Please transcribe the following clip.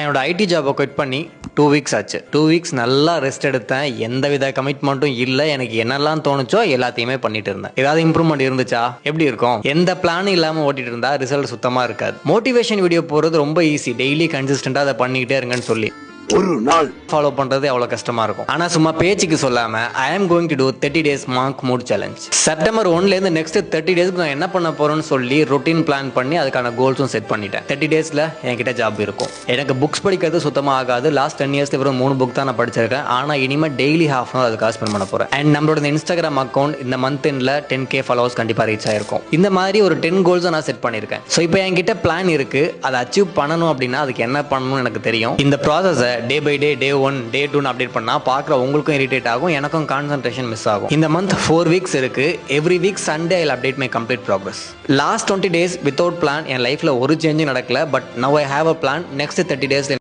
என்னோட ஐடி ஜாபை குவிட் பண்ணி 2 வீக்ஸ் ஆச்சு. 2 வீக்ஸ் நல்லா ரெஸ்ட் எடுத்தேன். எந்தவித கமிட்மெண்ட்டும் இல்லை. எனக்கு என்னெல்லாம் தோணுச்சோ எல்லாத்தையுமே பண்ணிட்டு இருந்தேன். ஏதாவது இம்ப்ரூவ்மெண்ட் இருந்துச்சா? எப்படி இருக்கும்? எந்த பிளானும் இல்லாமல் ஓட்டிட்டு இருந்தா ரிசல்ட் சுத்தமாக இருக்காது. மோட்டிவேஷன் வீடியோ போகிறது ரொம்ப ஈஸி. டெய்லி கன்சிஸ்டண்டாக அதை பண்ணிக்கிட்டே இருங்கன்னு சொல்லி ஒரு நாள் ஃபாலோ பண்றது அவ்வளவு கஷ்டமா இருக்கும். ஆனா சும்மா பேச்சுக்கு சொல்லாம I am going to do 30 days monk mode challenge. September 1ல இருந்து நெக்ஸ்ட் 30 டேஸ்க்கு நான் என்ன பண்ண போறேன்னு சொல்லி ரொட்டீன் பிளான் பண்ணி அதுக்கான கோல்ஸும் செட் பண்ணிட்டேன். 30 டேஸ்ல என்கிட்ட ஜாப் இருக்கும். எனக்கு புக்ஸ் படிக்கிறது சுத்தமா ஆகாது. லாஸ்ட் 10 இயர்ஸ்ல வெறும் 3 புக் தான் நான் படிச்சிருக்கேன். ஆனா இனிமே டெய்லி ஹாஃப் அன் அவர் அதுக்காக ஸ்பெண்ட் பண்ண போறேன். அண்ட் நம்மளோட இன்ஸ்டாகிராம் அக்கௌண்ட் இந்த மந்த் எண்ட்ல 10K ஃபாலோவர்ஸ் கண்டிப்பா ரீச் ஆயிருக்கும். இந்த மாதிரி ஒரு 10 கோல்ஸ் நான் செட் பண்ணிருக்கேன். ஸோ இப்போ என்கிட்ட பிளான் இருக்கு. அதை அச்சீவ் பண்ணணும் அப்படின்னா அதுக்கு என்ன பண்ணணும்னு எனக்கு தெரியும். இந்த ப்ராசஸை day by day, day 1 day 2 update பண்ணா பார்க்குற உங்களுக்கும் இரிட்டேட் ஆகும், எனக்கும் கான்சன்ட்ரேஷன் மிஸ் ஆகும். இந்த மந்த் 4 வீக்ஸ் இருக்கு. Every week Sunday I update my complete progress. Last 20 days without plan என் லைஃப்ல ஒரு சேஞ்சும் நடக்கல. But now I have a plan. Next 30 days